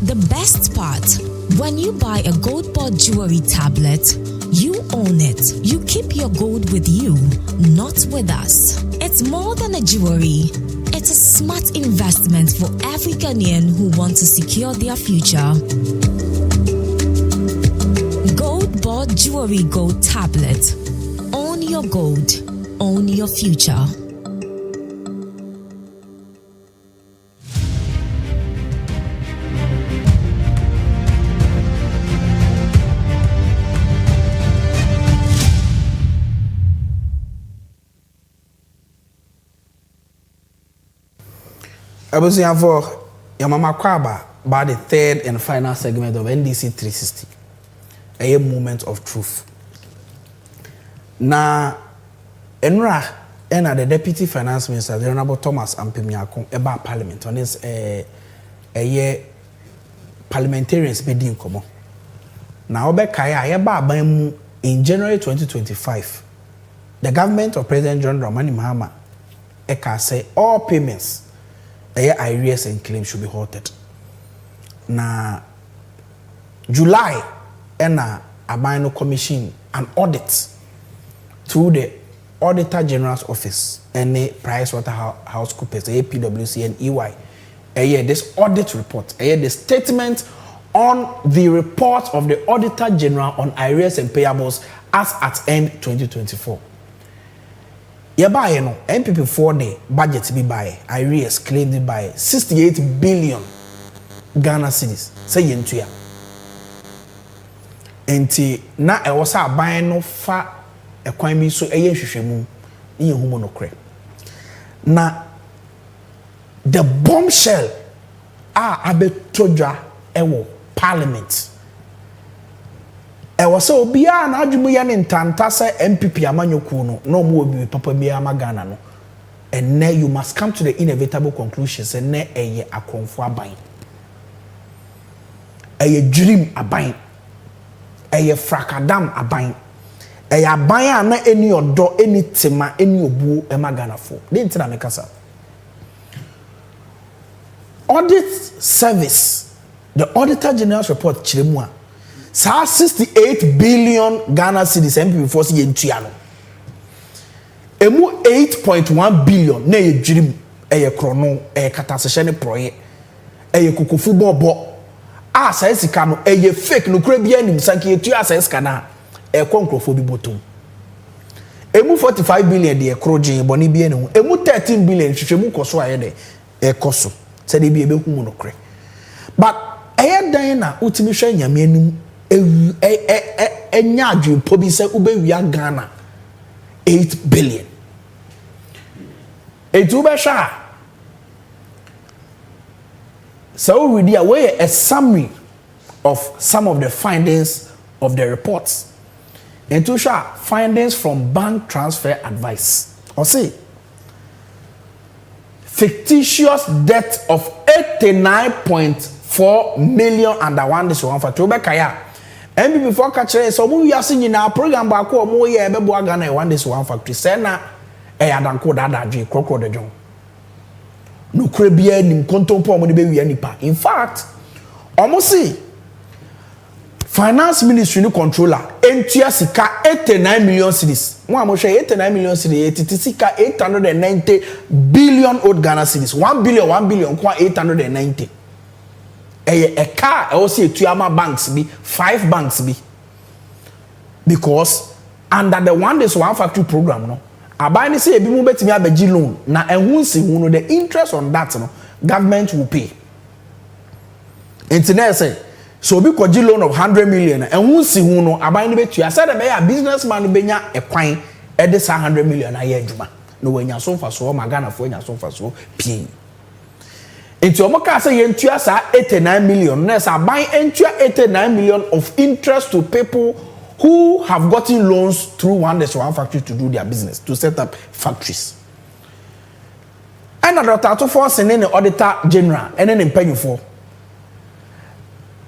The best part, when you buy a Gold Board Jewelry tablet, you own it. You keep your gold with you, not with us. It's more than a jewelry. It's a smart investment for every Ghanaian who wants to secure their future. Gold Board Jewelry Gold Tablet. Own your gold. Own your future. For your mama Kwaba by the third and final segment of NDC 360, a moment of truth. Now, Enra and the Deputy Finance Minister, the Honorable Thomas Ampemiako, about Parliament on this a year parliamentarians bidding common. Now, Obekaya, in January 2025, the government of President John Dramani Mahama say all payments. Arrears and claims should be halted. Na July, a commission an audit through the Auditor-General's office and the PricewaterhouseCoopers, PwC and EY. This audit report, the statement on the report of the Auditor-General on arrears and payables as at end 2024. Yabaye no MPP 4 day budget be by arrears claimed by 68 billion Ghana cedis say yentua enti na e wosa aban no fa ekwan bi so eye hwehwemu ne yehu no kre na the bombshell abetodwa ewo parliament was so beyond Ajumuyan in Tantasa MPP Amanyokuno, no more be Papa Bia Magana. No. And now you must come to the inevitable conclusions and ne a conform buying. A dream a buying. A fracadam a buying. A buyer na any or do any tema any obu a magana for. Didn't tell Mikasa. Audit service, the Auditor-General's report, Chirimwa. 68 billion Ghana cedis MPP force yentuano. Emu 8.1 billion na ye dream krono katasehye proye kuku football bo asa esika no fake no kura bia nim sanke etu asa esika na konkrofo bi botom. Emu 45 billion de krojin boni bia ne hu. Emu 13 billion hwehwemu koso aye de koso se de bia be hu no kre. But dan na utimi hwe nyame anum enyadwe pobi se ubewia Ghana 8 billion. Etu be sha So we read away a summary of some of the findings of the reports. And to show findings from bank transfer advice. Or say fictitious debt of 89.4 million under one this one for Toba Kaya. And before catching so we are seeing in our program back or more year ebe Ghana one this one factory. Sena adanko dada J crocodile de John. No crabia nim contempo mo be wi anipa. In fact, almost see Finance Ministry no controller entua sika 89 million cedis. Mo am share 89 million cedis etiti sika 890 billion old Ghana cedis. 1 billion kwa 890. A car also tuama banks be 5 banks be. Because under the one this one factory program no abai ni say ebi mo betimi abaji loan na ehun si hu no the interest on that no government will pay. Internet say so bi koji loan of 100 million and won si hu no aban ni betu ya said be ya businessman benya ekwan e de 100 million aye adwuma no wanya so fa so ma Ghana fo nya so fa so pie enti omo ka say yentua sa 89 million na sa aban entua 89 million of interest to people who have gotten loans through one factory to do their business, to set up factories. And Dr. Force and then the Auditor-General and then paying for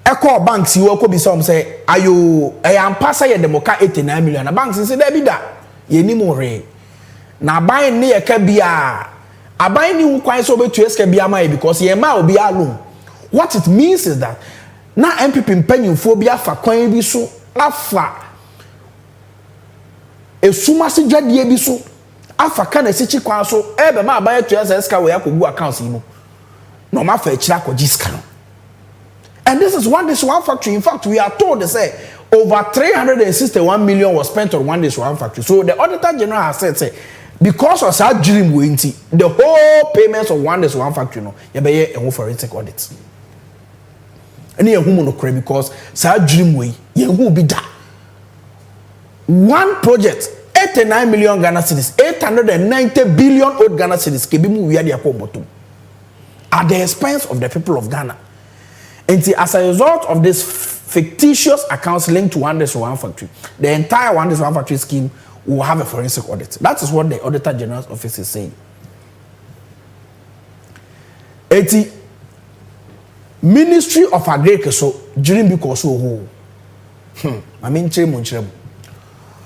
Echo banks you could be some say, are you I am passing the Moka 89 million? The banks say, there be that ye ni more. Now buying near Kabia, I buy new quite so to Escabia because ye ma will be alone. What it means is that now MPP paying phobia for coin be so afa. E suma si dwadie bi so afa ka na sichi kwan so e be ma abaye to SSK we akogu accounts yi mo no ma fa akira akogi ska no. And this is one factory. In fact, we are told they say over 361 million was spent on one factory. So the Auditor-General has said say because of that dream we the whole payments of one factory no you be a forensic audit. And you who no credit because that dream we you who be that. One project, 89 million Ghana cedis, 890 billion old Ghana cedis, kebimu we are the bottom at the expense of the people of Ghana. And as a result of this fictitious accounts linked to one factory, the entire one factory scheme will have a forensic audit. That is what the Auditor-General's office is saying. 80 Ministry of Agriculture so during because I mean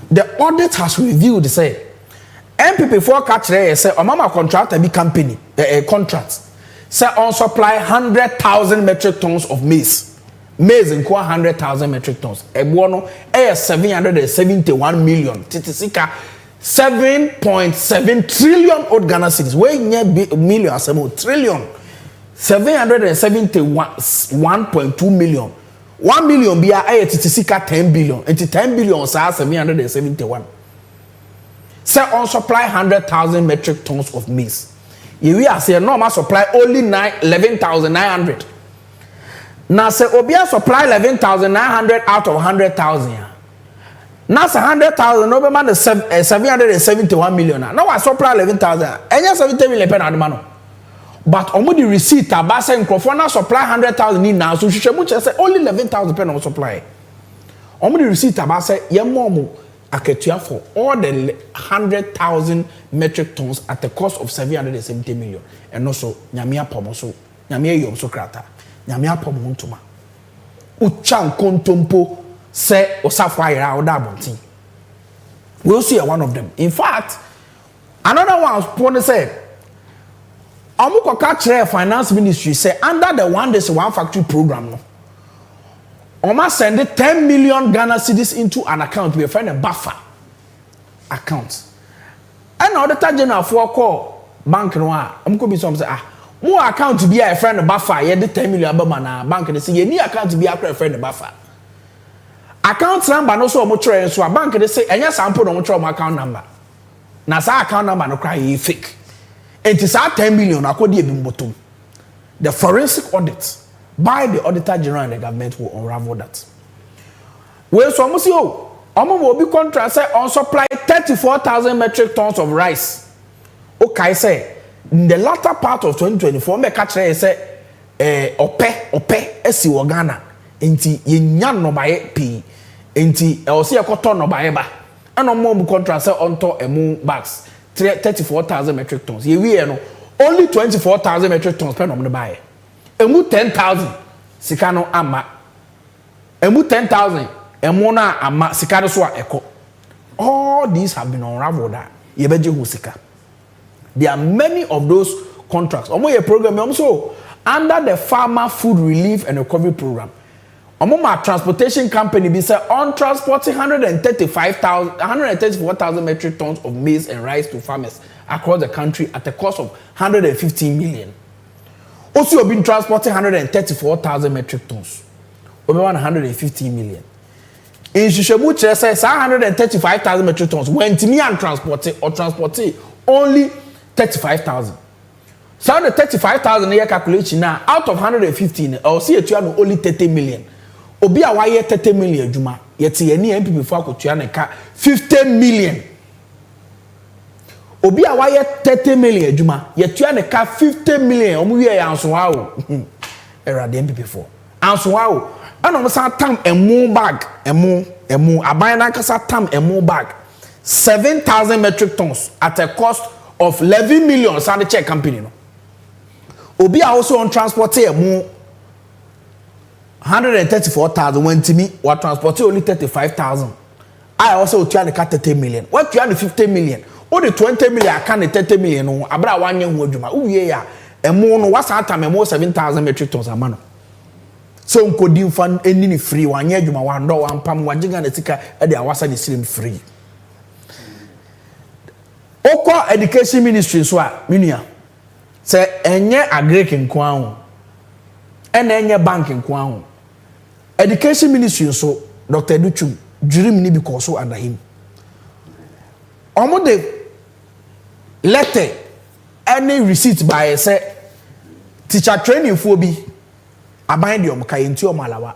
the audit has revealed say MPP for catch say Omama contractor be company contract say on supply 100,000 metric tons of maize in 100,000 metric tons ebono 771 million titisika 7.7 trillion old Ghana cedis we nye million asemo trillion 771.2 million 1 million be a titisika 10 billion and 10 billion sa 771 say on supply 100,000 metric tons of maize. We are saying normal supply only 11,900. Now say Obia supply 11,900 out of 100,000. Now say 100,000 no be man 771 million. Now I supply 11,000. Enya 70 million pen admano. But omo the receipt abasa microphone now supply 100,000 in now so she say only 11,000 pen on supply. Omo the receipt abasa yemomo aketua for all the 100,000 metric tons at the cost of 770 million. And also nyamia pomoso nyamia yom so krata nyamia pomo ntoma uchan kontompo se osafo ira oda bontin. We'll see one of them. In fact, another one was said Amuko catch Finance Ministry say under the one factory program no Oma send 10 million Ghana cedis into an account we find a buffer account. And Auditor-General for call bank no amuko be some say mo account be a friend buffer ye de 10 million abama na bank dey say ye ni account be a friend buffer. Account number no so mo try so bank dey say enya sample no mo try mo account number. Na sa account number no cry ye fake. It is our 10 million akodi ebi bottom. The forensic audit by the Auditor-General and the government will unravel that. Well, so almost will be contract say on supply 34,000 metric tons of rice. Okay, say in the latter part of 2024, me catch say ope esi wo Ghana enti yenya no bae pi enti o se ekoto no bae ba ana mo bu contract say onto emu bags 34,000 metric tons ye wie no only 24,000 metric tons per no me bae emu 10,000 sika no ama emu 10,000 emu na ama sika do so a eko all these have been unraveled that ye beje hu sika. There are many of those contracts omo ye program so under the Farmer Food Relief and Recovery Program omo ma transportation company be say on transporting 134,000 metric tons of maize and rice to farmers across the country at a cost of 115 million. Also been transporting 134,000 metric tons over 115 million. In Shishabu says 135,000 metric tons went to me and transported only 35,000. So the 35,000 year calculation now out of 115 I'll see it only 30 million. Obi a why 30 million juma yet any MP before could 50 million. Obi a why 30 million juma yet 50 million omu ye answer wow. Era the MP before. Answer wow. And on some time a more bag a more abina kasa tam a more bag 7,000 metric tons at a cost of 11 million so the check company no. Obi a also on transport a more 134,000 went to me what transport only 35,000. I also try to cut 30 million. What you 50 million? Or the 20 million I can 30 million no abra 1 year wojuma. Oh yeah a more no what's that time a more 7,000 metric tons a man. So nkodi fan any free 1 year juma 1 dollar 1 pam wajiga na tika e dey awasa the slim free. Oko education ministry so a minia say enye agric nko ahụ ena enye bank nko ahụ education ministry so Dr. Duchum dream ni because so under him omo de letter any receipt by say teacher training for bi aban de omka yenti omalawa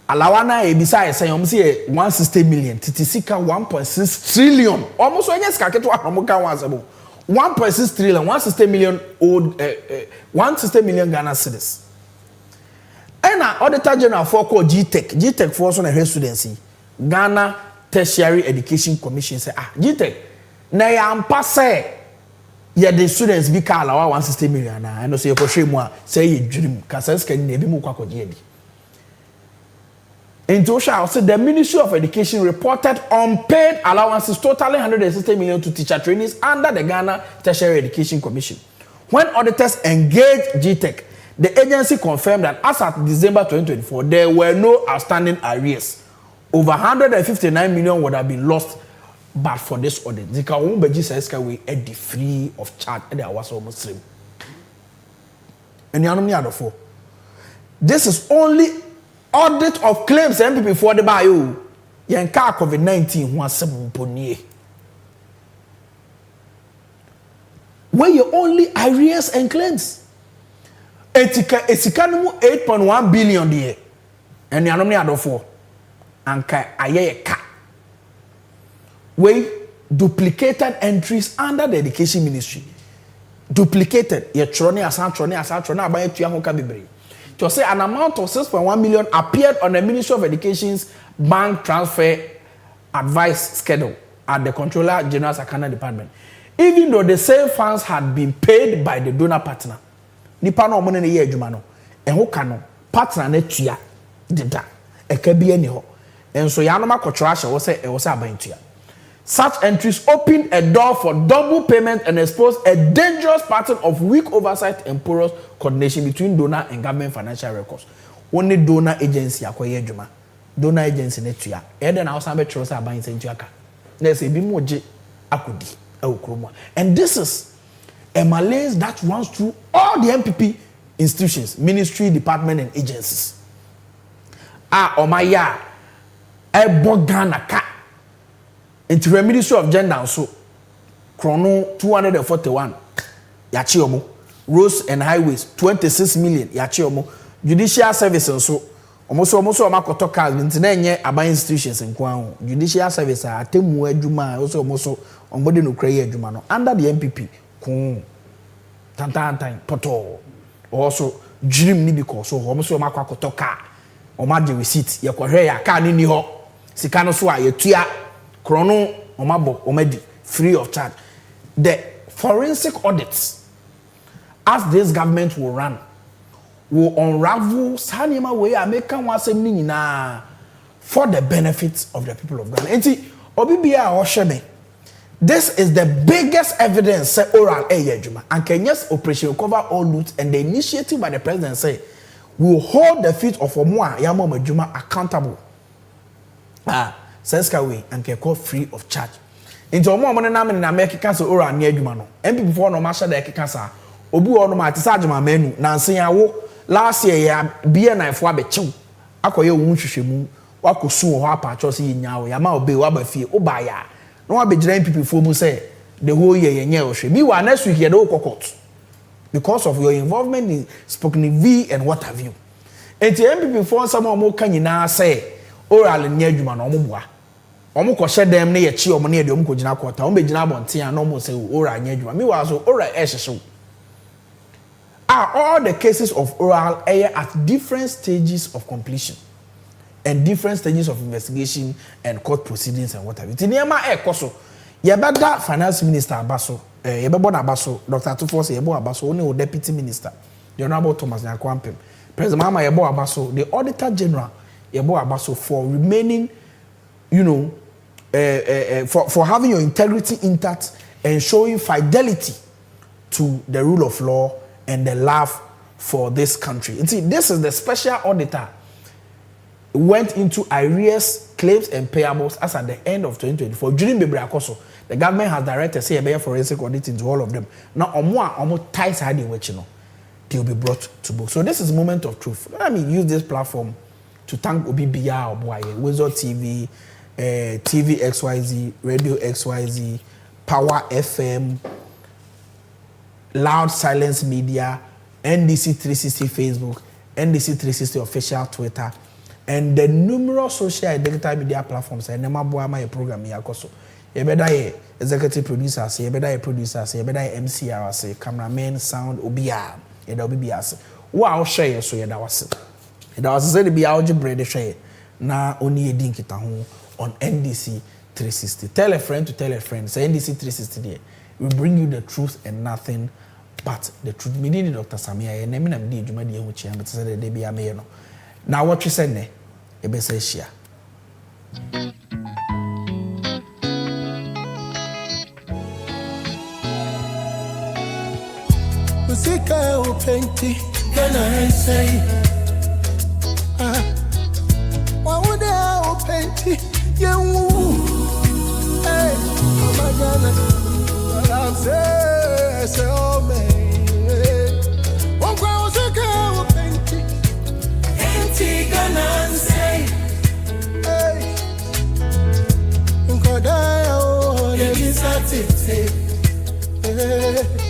alawa na ebisa say om say 160 million titisika 1.6 trillion almost onye ska keto amoka wansebo 1.6 trillion 160 million old 160 million Ghana cedis. And Auditor-General for called GTEC for so na students Ghana Tertiary Education Commission say GTEC na ya ampa say ya the students bi ka alawa 160 million na and so you ko hwemu say you dream ka say ska ni ebi mu kwa koje bi. In total, the Ministry of Education reported unpaid allowances totaling 160 million to teacher trainees under the Ghana Tertiary Education Commission. When auditors engaged GTEC, the agency confirmed that as at December 2024, there were no outstanding arrears. Over 159 million would have been lost but for this audit. The Kawumbeji says we at the free of charge and there was almost slim. And you know, this is only audit of claims MPP for the bio. Yanka COVID-19 was some pony. Where you only arrears and claims. Etikanimu 8.1 billion there. And you know for anka aye ka. Where duplicated entries under the education ministry. Duplicated. Ye troni asan abaye tuya hoka bibre. To say an amount of 6.1 million appeared on the Ministry of Education's bank transfer advice schedule at the Controller General's Accounting Department, even though the same funds had been paid by the donor partner. Nipa no money ye adwuma no ehho ka no partner na tua deda ekabi ani ho enso ya no makotwara hye wo se abantua. Such entries opened a door for double payment and exposed a dangerous pattern of weak oversight and porous coordination between donor and government financial records. Only donor agency akoye adwuma. Donor agency netua. E den na osan be tworo say aban sentua ka. Na say bi mo je akodi awukromo. And this is a malaise that runs through all the MPP institutions, ministry, department and agencies. Omaya e bogana ka. Into the Ministry of Gender so chrono 241 yachi omo, roads and highways 26 million yachi omo, judicial services so omo makoto cars ntina enye aban institutions nko judicial service atemu adwuma also omo so omo de no kra adwuma no under the MPP kun Tantantan poto. Also dream ni because so homo so makwa koto car. Oma de receipt ye kohwe ya car ni ho. Sika no so a ye tua krono omabo omadi free of charge. The forensic audits as this government will run will unravel sanima way American wasem ni nyina for the benefits of the people of Ghana. Enti obibia o hweme. This is the biggest evidence say oral adwuma. And Kenya's operation will cover all loot, and the initiative by the president say will hold the feet of Omwa Yamo Majuma accountable. Says Kawi and Keko free of charge. Into Omwa Monanam in America Council oral near Jumano. MP before no Masha de Kikasa, Obu or no Matisajama menu, Nancy last year, beer knife wabechu. Akoye Wunshimu, Wako Su Hapa, Chosi Yaw, Yama Be Wabafi, Obaya. No be giant people for me say the whole year yenye. Me wa next week here do court because of your involvement in spoken V and what have you. And the MPP for some more can you now say oral near Juma no mo omo ko hye dem na ye chi omo na ye de omo ko gina kwota omo be gina bonten an omo say oral near Juma me wa so oral ehyeso are all the cases of oral at different stages of completion and different stages of investigation and court proceedings and what have you. Tiniema ekoso. Yebada finance minister abaso, yebebo na abaso, Dr. Tufos yebo abaso, only deputy minister, the honorable Thomas Nyakwampem. President Mama yebo abaso, the Auditor-General yebo abaso for remaining, you know, for having your integrity intact and showing fidelity to the rule of law and the love for this country. And see, this is the special auditor went into arrears, claims, and payables as at the end of 2024. During Bebrakoso, the government has directed say a forensic audit into all of them. Now, almost ties hiding which they will be brought to book. So this is a moment of truth. Let me use this platform to thank Obibia Obuaye, Wizard TV, TV XYZ, Radio XYZ, Power FM, Loud Silence Media, NDC 360 Facebook, NDC 360 official Twitter, and the numerous social and digital media platforms. And nema boa my program here also. You better ye executive producer, say you better ye producer, say you better ye MCR, say cameraman, sound, obia, ye da obia say. Wow, share so ye da was. Ye da was say the be algebra de share. Na only ye din kita ho on NDC 360. Tell a friend to tell a friend. Say NDC 360 there. We bring you the truth and nothing but the truth. Me di Dr. Samia ye na me na me di adwuma di ho chia, but say the be am no. Now what you said ne? Ebe say share. Musika upenti Gana say Wa would upenti Yewu Hey Mama Gana I'll say oh me Wangwa musika upenti Enti Gana say Hey Nkodaya o Nebisatite Hey